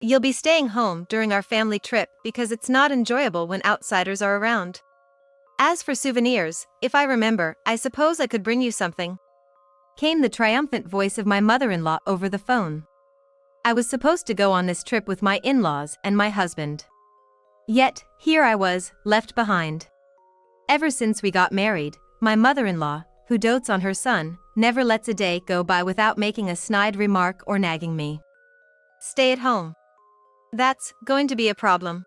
You'll be staying home during our family trip because it's not enjoyable when outsiders are around. As for souvenirs, if I remember, I suppose I could bring you something. Came the triumphant voice of my mother-in-law over the phone. I was supposed to go on this trip with my in-laws and my husband. Yet, here I was, left behind. Ever since we got married, my mother-in-law, who dotes on her son, never lets a day go by without making a snide remark or nagging me. Stay at home. That's going to be a problem.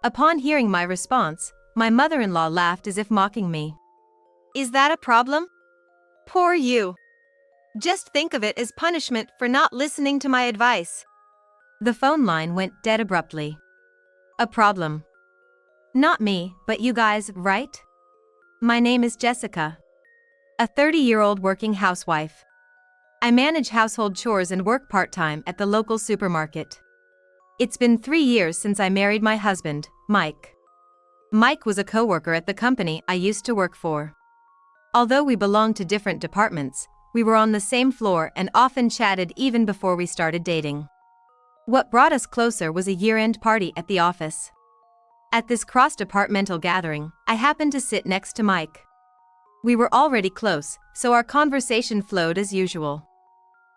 Upon hearing my response, my mother-in-law laughed as if mocking me. Is that a problem? Poor you. Just think of it as punishment for not listening to my advice. The phone line went dead abruptly. A problem. Not me, but you guys, right? My name is Jessica. A 30-year-old working housewife. I manage household chores and work part-time at the local supermarket. It's been 3 years since I married my husband, Mike. Mike was a coworker at the company I used to work for. Although we belonged to different departments, we were on the same floor and often chatted even before we started dating. What brought us closer was a year-end party at the office. At this cross-departmental gathering, I happened to sit next to Mike. We were already close, so our conversation flowed as usual.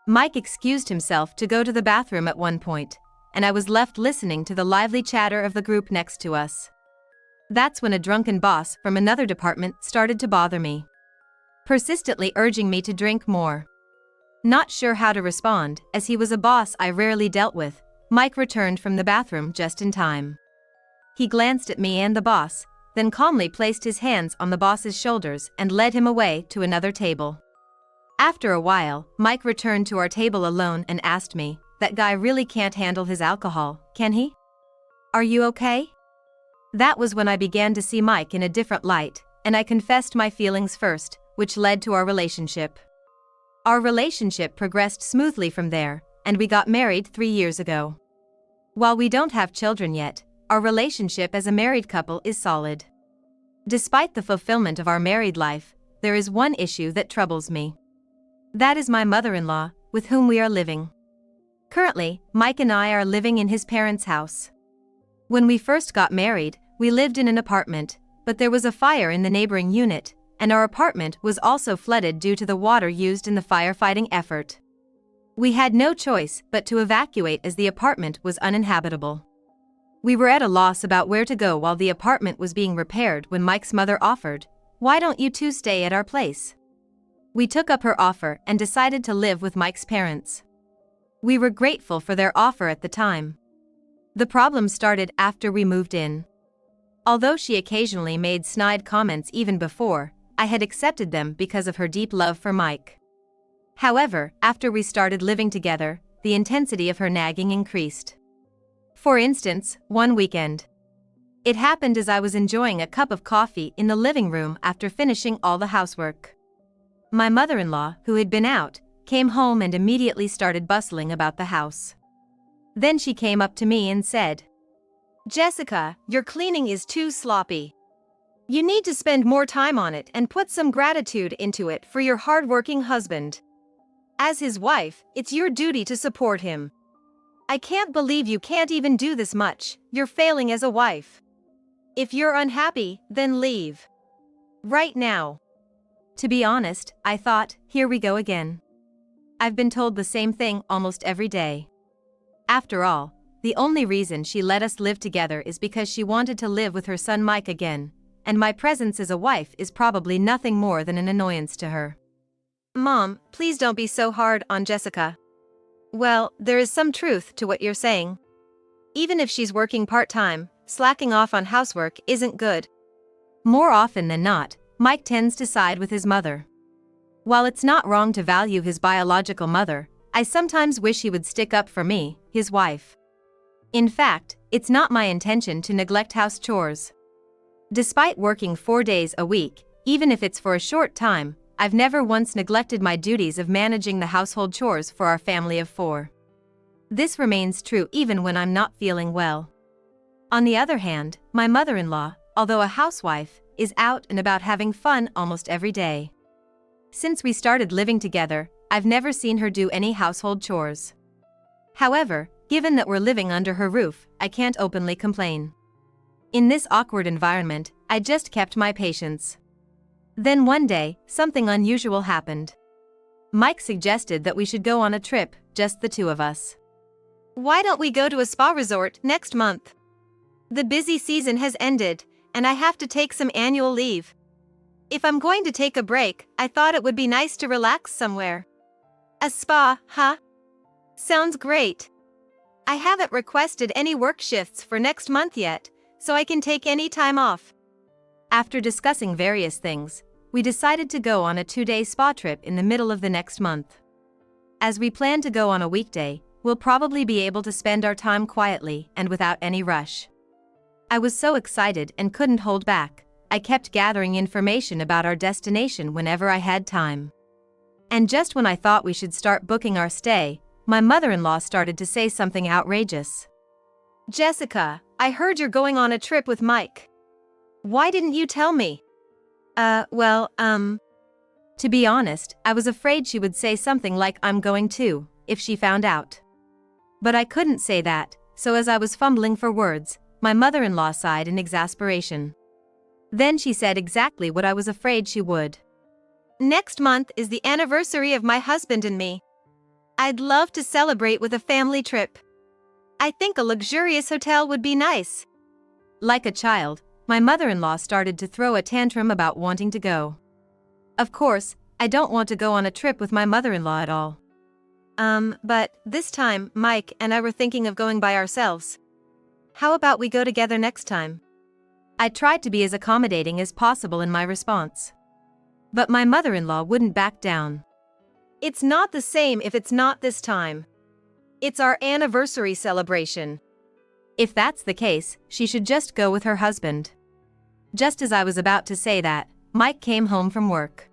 Mike excused himself to go to the bathroom at one point, and I was left listening to the lively chatter of the group next to us. That's when a drunken boss from another department started to bother me, persistently urging me to drink more. Not sure how to respond, as he was a boss I rarely dealt with, Mike returned from the bathroom just in time. He glanced at me and the boss, then calmly placed his hands on the boss's shoulders and led him away to another table. After a while, Mike returned to our table alone and asked me, "That guy really can't handle his alcohol, can he? Are you okay?" That was when I began to see Mike in a different light, and I confessed my feelings first, which led to our relationship. Our relationship progressed smoothly from there, and we got married 3 years ago. While we don't have children yet, our relationship as a married couple is solid. Despite the fulfillment of our married life, there is one issue that troubles me. That is my mother-in-law, with whom we are living. Currently, Mike and I are living in his parents' house. When we first got married, we lived in an apartment, but there was a fire in the neighboring unit, and our apartment was also flooded due to the water used in the firefighting effort. We had no choice but to evacuate as the apartment was uninhabitable. We were at a loss about where to go while the apartment was being repaired when Mike's mother offered, "Why don't you two stay at our place?" We took up her offer and decided to live with Mike's parents. We were grateful for their offer at the time. The problem started after we moved in. Although she occasionally made snide comments even before, I had accepted them because of her deep love for Mike. However, after we started living together, the intensity of her nagging increased. For instance, one weekend. It happened as I was enjoying a cup of coffee in the living room after finishing all the housework. My mother-in-law, who had been out, came home and immediately started bustling about the house. Then she came up to me and said, "Jessica, your cleaning is too sloppy. You need to spend more time on it and put some gratitude into it for your hardworking husband. As his wife, it's your duty to support him. I can't believe you can't even do this much. You're failing as a wife. If you're unhappy, then leave. Right now." To be honest, I thought, here we go again. I've been told the same thing almost every day. After all, the only reason she let us live together is because she wanted to live with her son Mike again, and my presence as a wife is probably nothing more than an annoyance to her. Mom, please don't be so hard on Jessica. Well, there is some truth to what you're saying. Even if she's working part-time, slacking off on housework isn't good. More often than not, Mike tends to side with his mother. While it's not wrong to value his biological mother, I sometimes wish he would stick up for me, his wife. In fact, it's not my intention to neglect house chores. Despite working 4 days a week, even if it's for a short time, I've never once neglected my duties of managing the household chores for our family of 4. This remains true even when I'm not feeling well. On the other hand, my mother-in-law, although a housewife, is out and about having fun almost every day. Since we started living together, I've never seen her do any household chores. However, Given that we're living under her roof, I can't openly complain. In this awkward environment, I just kept my patience. Then one day, something unusual happened. Mike suggested that we should go on a trip, just the two of us. Why don't we go to a spa resort next month? The busy season has ended, and I have to take some annual leave. If I'm going to take a break, I thought it would be nice to relax somewhere. A spa, huh? Sounds great. I haven't requested any work shifts for next month yet, so I can take any time off. After discussing various things, we decided to go on a 2-day spa trip in the middle of the next month. As we plan to go on a weekday, we'll probably be able to spend our time quietly and without any rush. I was so excited and couldn't hold back. I kept gathering information about our destination whenever I had time. And just when I thought we should start booking our stay, my mother-in-law started to say something outrageous. Jessica, I heard you're going on a trip with Mike. Why didn't you tell me? To be honest, I was afraid she would say something like I'm going too, if she found out. But I couldn't say that, so as I was fumbling for words, my mother-in-law sighed in exasperation. Then she said exactly what I was afraid she would. Next month is the anniversary of my husband and me. I'd love to celebrate with a family trip. I think a luxurious hotel would be nice. Like a child, my mother-in-law started to throw a tantrum about wanting to go. Of course, I don't want to go on a trip with my mother-in-law at all. But this time, Mike and I were thinking of going by ourselves. How about we go together next time? I tried to be as accommodating as possible in my response. But my mother-in-law wouldn't back down. It's not the same if it's not this time. It's our anniversary celebration. If that's the case, she should just go with her husband. Just as I was about to say that, Mike came home from work.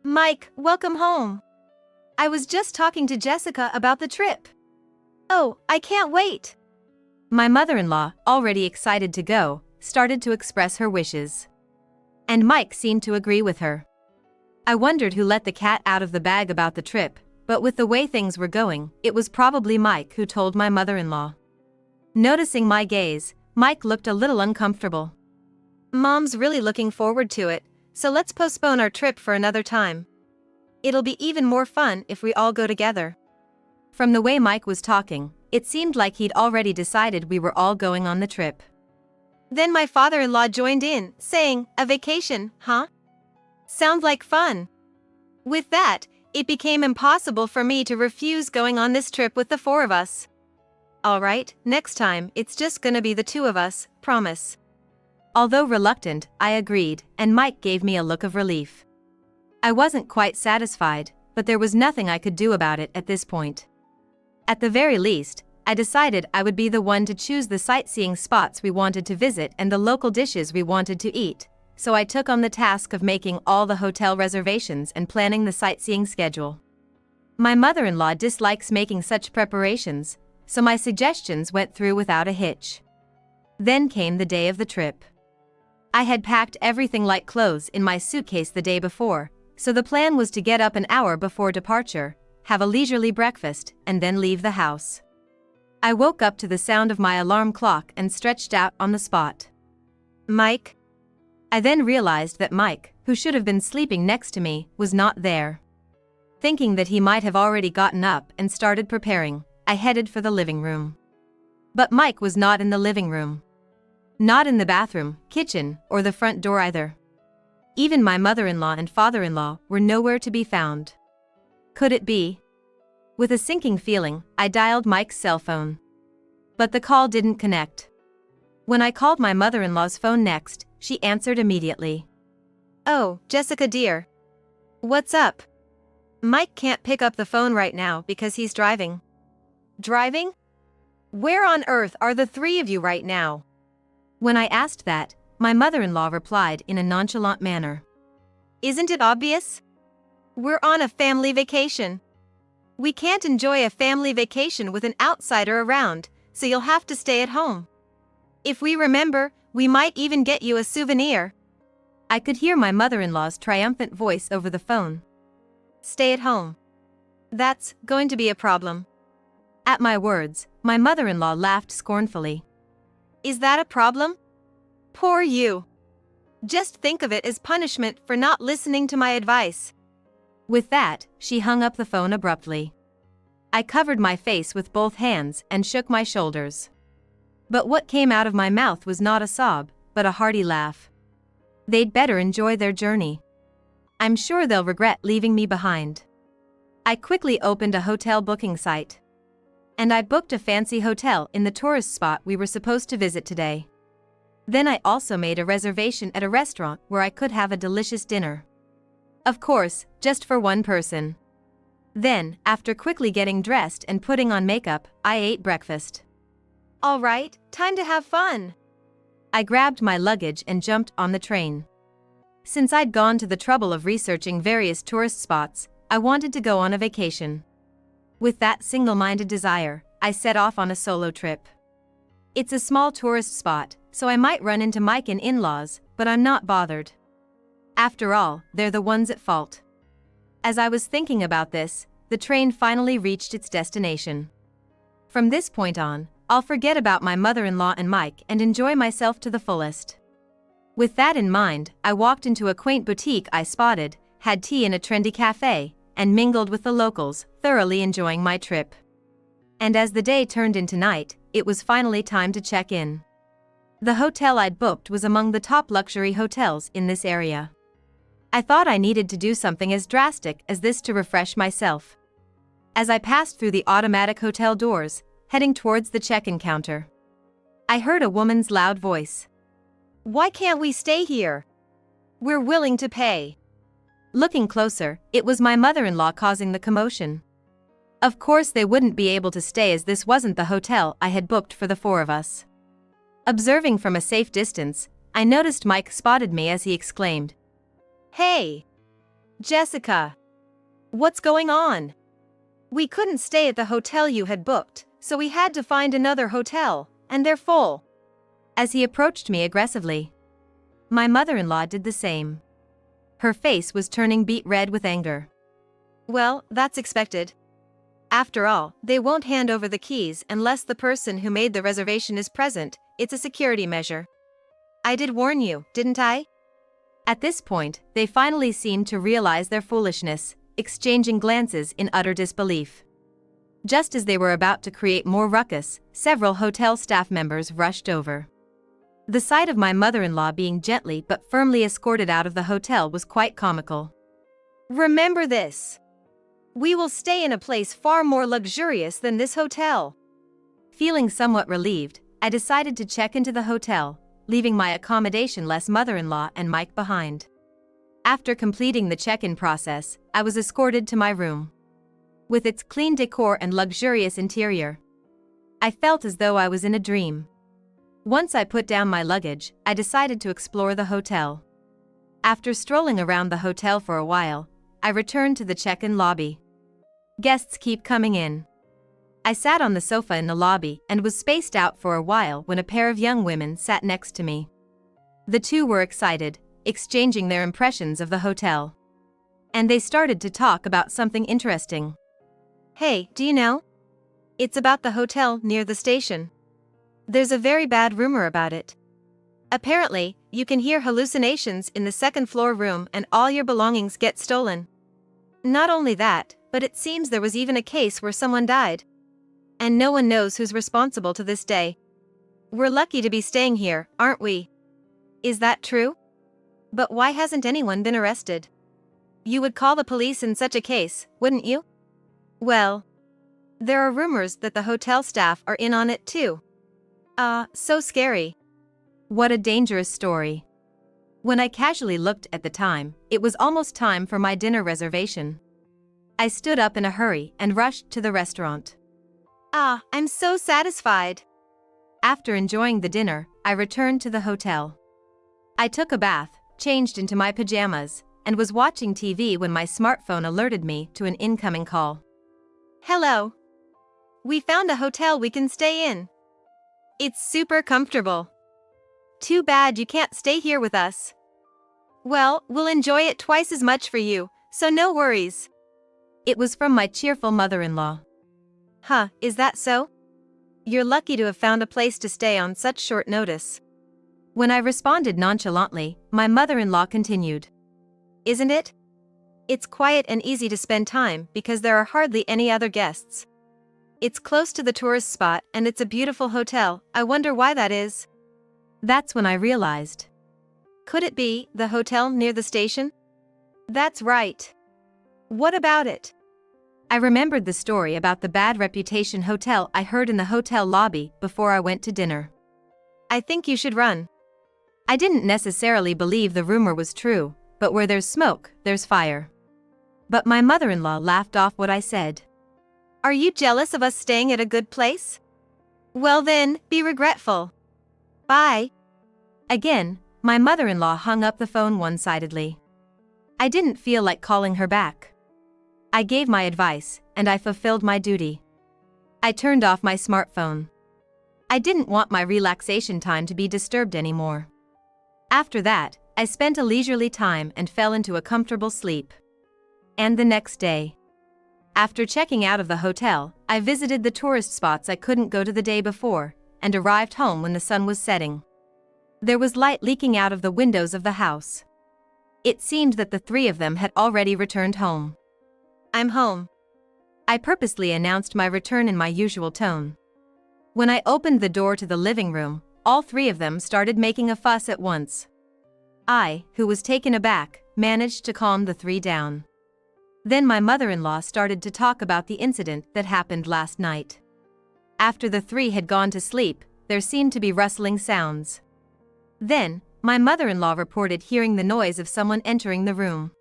Mike, welcome home. I was just talking to Jessica about the trip. Oh, I can't wait. My mother-in-law, already excited to go, started to express her wishes. And Mike seemed to agree with her. I wondered who let the cat out of the bag about the trip, but with the way things were going, it was probably Mike who told my mother-in-law. Noticing my gaze, Mike looked a little uncomfortable. Mom's really looking forward to it, so let's postpone our trip for another time. It'll be even more fun if we all go together. From the way Mike was talking, it seemed like he'd already decided we were all going on the trip. Then my father-in-law joined in, saying, "A vacation, huh? Sounds like fun." With that, it became impossible for me to refuse going on this trip with the four of us. Alright, next time, it's just gonna be the two of us, promise. Although reluctant, I agreed, and Mike gave me a look of relief. I wasn't quite satisfied, but there was nothing I could do about it at this point. At the very least, I decided I would be the one to choose the sightseeing spots we wanted to visit and the local dishes we wanted to eat, so I took on the task of making all the hotel reservations and planning the sightseeing schedule. My mother-in-law dislikes making such preparations, so my suggestions went through without a hitch. Then came the day of the trip. I had packed everything like clothes in my suitcase the day before, so the plan was to get up an hour before departure, have a leisurely breakfast, and then leave the house. I woke up to the sound of my alarm clock and stretched out on the spot. Mike? I then realized that Mike, who should have been sleeping next to me, was not there. Thinking that he might have already gotten up and started preparing, I headed for the living room. But Mike was not in the living room. Not in the bathroom, kitchen, or the front door either. Even my mother-in-law and father-in-law were nowhere to be found. Could it be? With a sinking feeling, I dialed Mike's cell phone. But the call didn't connect. When I called my mother-in-law's phone next, she answered immediately. "Oh, Jessica dear. What's up? Mike can't pick up the phone right now because he's driving." "Driving? Where on earth are the three of you right now?" When I asked that, my mother-in-law replied in a nonchalant manner. "Isn't it obvious? We're on a family vacation. We can't enjoy a family vacation with an outsider around, so you'll have to stay at home. If we remember, we might even get you a souvenir." I could hear my mother-in-law's triumphant voice over the phone. "Stay at home. That's going to be a problem." At my words, My mother-in-law laughed scornfully. Is that a problem? Poor you. Just think of it as punishment for not listening to my advice. With that, she hung up the phone abruptly. I covered my face with both hands and shook my shoulders. But what came out of my mouth was not a sob, but a hearty laugh. They'd better enjoy their journey. I'm sure they'll regret leaving me behind. I quickly opened a hotel booking site. And I booked a fancy hotel in the tourist spot we were supposed to visit today. Then I also made a reservation at a restaurant where I could have a delicious dinner. Of course, just for one person. Then, after quickly getting dressed and putting on makeup, I ate breakfast. All right, time to have fun. I grabbed my luggage and jumped on the train. Since I'd gone to the trouble of researching various tourist spots, I wanted to go on a vacation. With that single-minded desire, I set off on a solo trip. It's a small tourist spot, so I might run into Mike and in-laws, but I'm not bothered. After all, they're the ones at fault. As I was thinking about this, the train finally reached its destination. From this point on, I'll forget about my mother-in-law and Mike and enjoy myself to the fullest. With that in mind, I walked into a quaint boutique I spotted, had tea in a trendy cafe, and mingled with the locals, thoroughly enjoying my trip. And as the day turned into night, it was finally time to check in. The hotel I'd booked was among the top luxury hotels in this area. I thought I needed to do something as drastic as this to refresh myself. As I passed through the automatic hotel doors, heading towards the check-in counter, I heard a woman's loud voice. Why can't we stay here? We're willing to pay. Looking closer, it was my mother-in-law causing the commotion. Of course they wouldn't be able to stay as this wasn't the hotel I had booked for the four of us. Observing from a safe distance, I noticed Mike spotted me as he exclaimed, Hey! Jessica! What's going on? We couldn't stay at the hotel you had booked, so we had to find another hotel, and they're full. As he approached me aggressively, my mother-in-law did the same. Her face was turning beet red with anger. Well, that's expected. After all, they won't hand over the keys unless the person who made the reservation is present. It's a security measure. I did warn you, didn't I? At this point, they finally seemed to realize their foolishness, exchanging glances in utter disbelief. Just as they were about to create more ruckus, several hotel staff members rushed over. The sight of my mother-in-law being gently but firmly escorted out of the hotel was quite comical. Remember this. We will stay in a place far more luxurious than this hotel. Feeling somewhat relieved, I decided to check into the hotel, leaving my accommodation-less mother-in-law and Mike behind. After completing the check-in process, I was escorted to my room. With its clean decor and luxurious interior, I felt as though I was in a dream. Once I put down my luggage, I decided to explore the hotel. After strolling around the hotel for a while, I returned to the check-in lobby. Guests keep coming in. I sat on the sofa in the lobby and was spaced out for a while when a pair of young women sat next to me. The two were excited, exchanging their impressions of the hotel. And they started to talk about something interesting. Hey, do you know? It's about the hotel near the station. There's a very bad rumor about it. Apparently, you can hear hallucinations in the second-floor room and all your belongings get stolen. Not only that, but it seems there was even a case where someone died. And no one knows who's responsible to this day. We're lucky to be staying here, aren't we? Is that true? But why hasn't anyone been arrested? You would call the police in such a case, wouldn't you? Well, there are rumors that the hotel staff are in on it too. So scary. What a dangerous story. When I casually looked at the time, it was almost time for my dinner reservation. I stood up in a hurry and rushed to the restaurant. I'm so satisfied. After enjoying the dinner, I returned to the hotel. I took a bath, changed into my pajamas, and was watching TV when my smartphone alerted me to an incoming call. Hello. We found a hotel we can stay in. It's super comfortable. Too bad you can't stay here with us. Well, we'll enjoy it twice as much for you, so no worries. It was from my cheerful mother-in-law. Is that so? You're lucky to have found a place to stay on such short notice. When I responded nonchalantly, my mother-in-law continued. Isn't it? It's quiet and easy to spend time because there are hardly any other guests. It's close to the tourist spot and it's a beautiful hotel. I wonder why that is. That's when I realized. Could it be the hotel near the station? That's right. What about it? I remembered the story about the bad reputation hotel I heard in the hotel lobby before I went to dinner. I think you should run. I didn't necessarily believe the rumor was true, but where there's smoke, there's fire. But my mother-in-law laughed off what I said. Are you jealous of us staying at a good place? Well then, be regretful. Bye. Again, my mother-in-law hung up the phone one-sidedly. I didn't feel like calling her back. I gave my advice, and I fulfilled my duty. I turned off my smartphone. I didn't want my relaxation time to be disturbed anymore. After that, I spent a leisurely time and fell into a comfortable sleep. And the next day, after checking out of the hotel, I visited the tourist spots I couldn't go to the day before, and arrived home when the sun was setting. There was light leaking out of the windows of the house. It seemed that the three of them had already returned home. I'm home. I purposely announced my return in my usual tone. When I opened the door to the living room, all three of them started making a fuss at once. I, who was taken aback, managed to calm the three down. Then my mother-in-law started to talk about the incident that happened last night. After the three had gone to sleep, there seemed to be rustling sounds. Then, my mother-in-law reported hearing the noise of someone entering the room.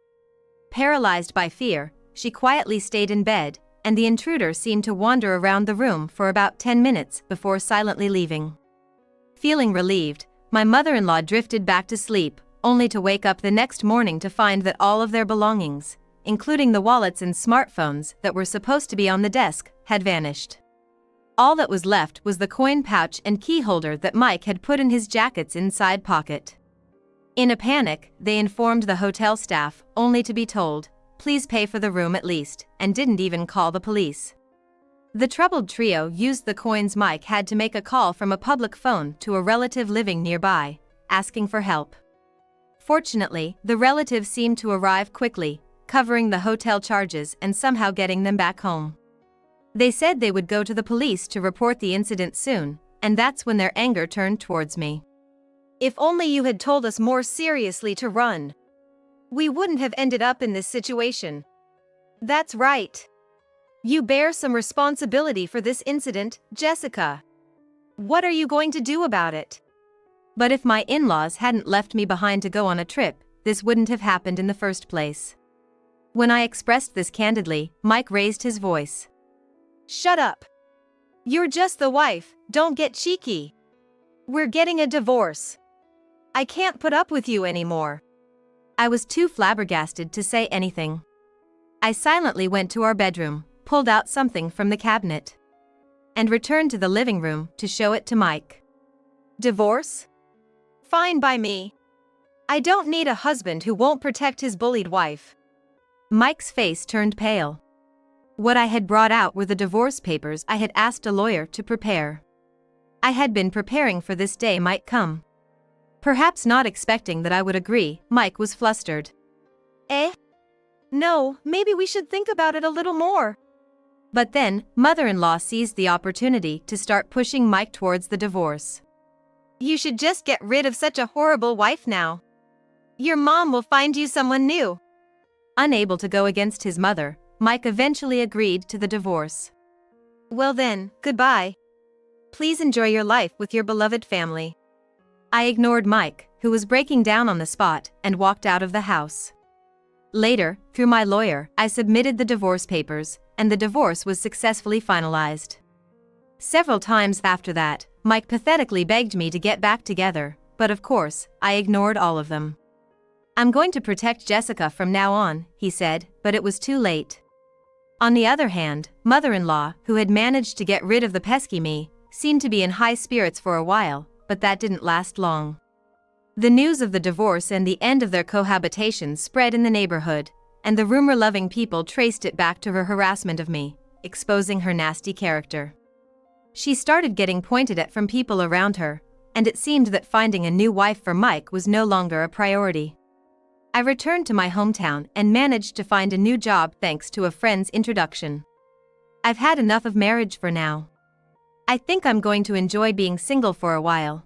Paralyzed by fear, she quietly stayed in bed, and the intruder seemed to wander around the room for about 10 minutes before silently leaving. Feeling relieved, my mother-in-law drifted back to sleep, only to wake up the next morning to find that all of their belongings, including the wallets and smartphones that were supposed to be on the desk, had vanished. All that was left was the coin pouch and key holder that Mike had put in his jacket's inside pocket. In a panic, they informed the hotel staff, only to be told, please pay for the room at least, and didn't even call the police. The troubled trio used the coins Mike had to make a call from a public phone to a relative living nearby, asking for help. Fortunately, the relative seemed to arrive quickly, covering the hotel charges and somehow getting them back home. They said they would go to the police to report the incident soon, and that's when their anger turned towards me. If only you had told us more seriously to run. We wouldn't have ended up in this situation. That's right. You bear some responsibility for this incident, Jessica. What are you going to do about it? But if my in-laws hadn't left me behind to go on a trip, this wouldn't have happened in the first place. When I expressed this candidly, Mike raised his voice. Shut up. You're just the wife, don't get cheeky. We're getting a divorce. I can't put up with you anymore. I was too flabbergasted to say anything. I silently went to our bedroom, pulled out something from the cabinet, and returned to the living room to show it to Mike. Divorce? Fine by me. I don't need a husband who won't protect his bullied wife. Mike's face turned pale. What I had brought out were the divorce papers I had asked a lawyer to prepare. I had been preparing for this day might come. Perhaps not expecting that I would agree, Mike was flustered. No, maybe we should think about it a little more. But then, mother-in-law seized the opportunity to start pushing Mike towards the divorce. You should just get rid of such a horrible wife now. Your mom will find you someone new. Unable to go against his mother, Mike eventually agreed to the divorce. Well then, goodbye. Please enjoy your life with your beloved family. I ignored Mike, who was breaking down on the spot, and walked out of the house. Later, through my lawyer, I submitted the divorce papers, and the divorce was successfully finalized. Several times after that, Mike pathetically begged me to get back together, but of course, I ignored all of them. I'm going to protect Jessica from now on, he said, but it was too late. On the other hand, mother-in-law, who had managed to get rid of the pesky me, seemed to be in high spirits for a while, but that didn't last long. The news of the divorce and the end of their cohabitation spread in the neighborhood, and the rumor-loving people traced it back to her harassment of me, exposing her nasty character. She started getting pointed at from people around her, and it seemed that finding a new wife for Mike was no longer a priority. I returned to my hometown and managed to find a new job thanks to a friend's introduction. I've had enough of marriage for now. I think I'm going to enjoy being single for a while.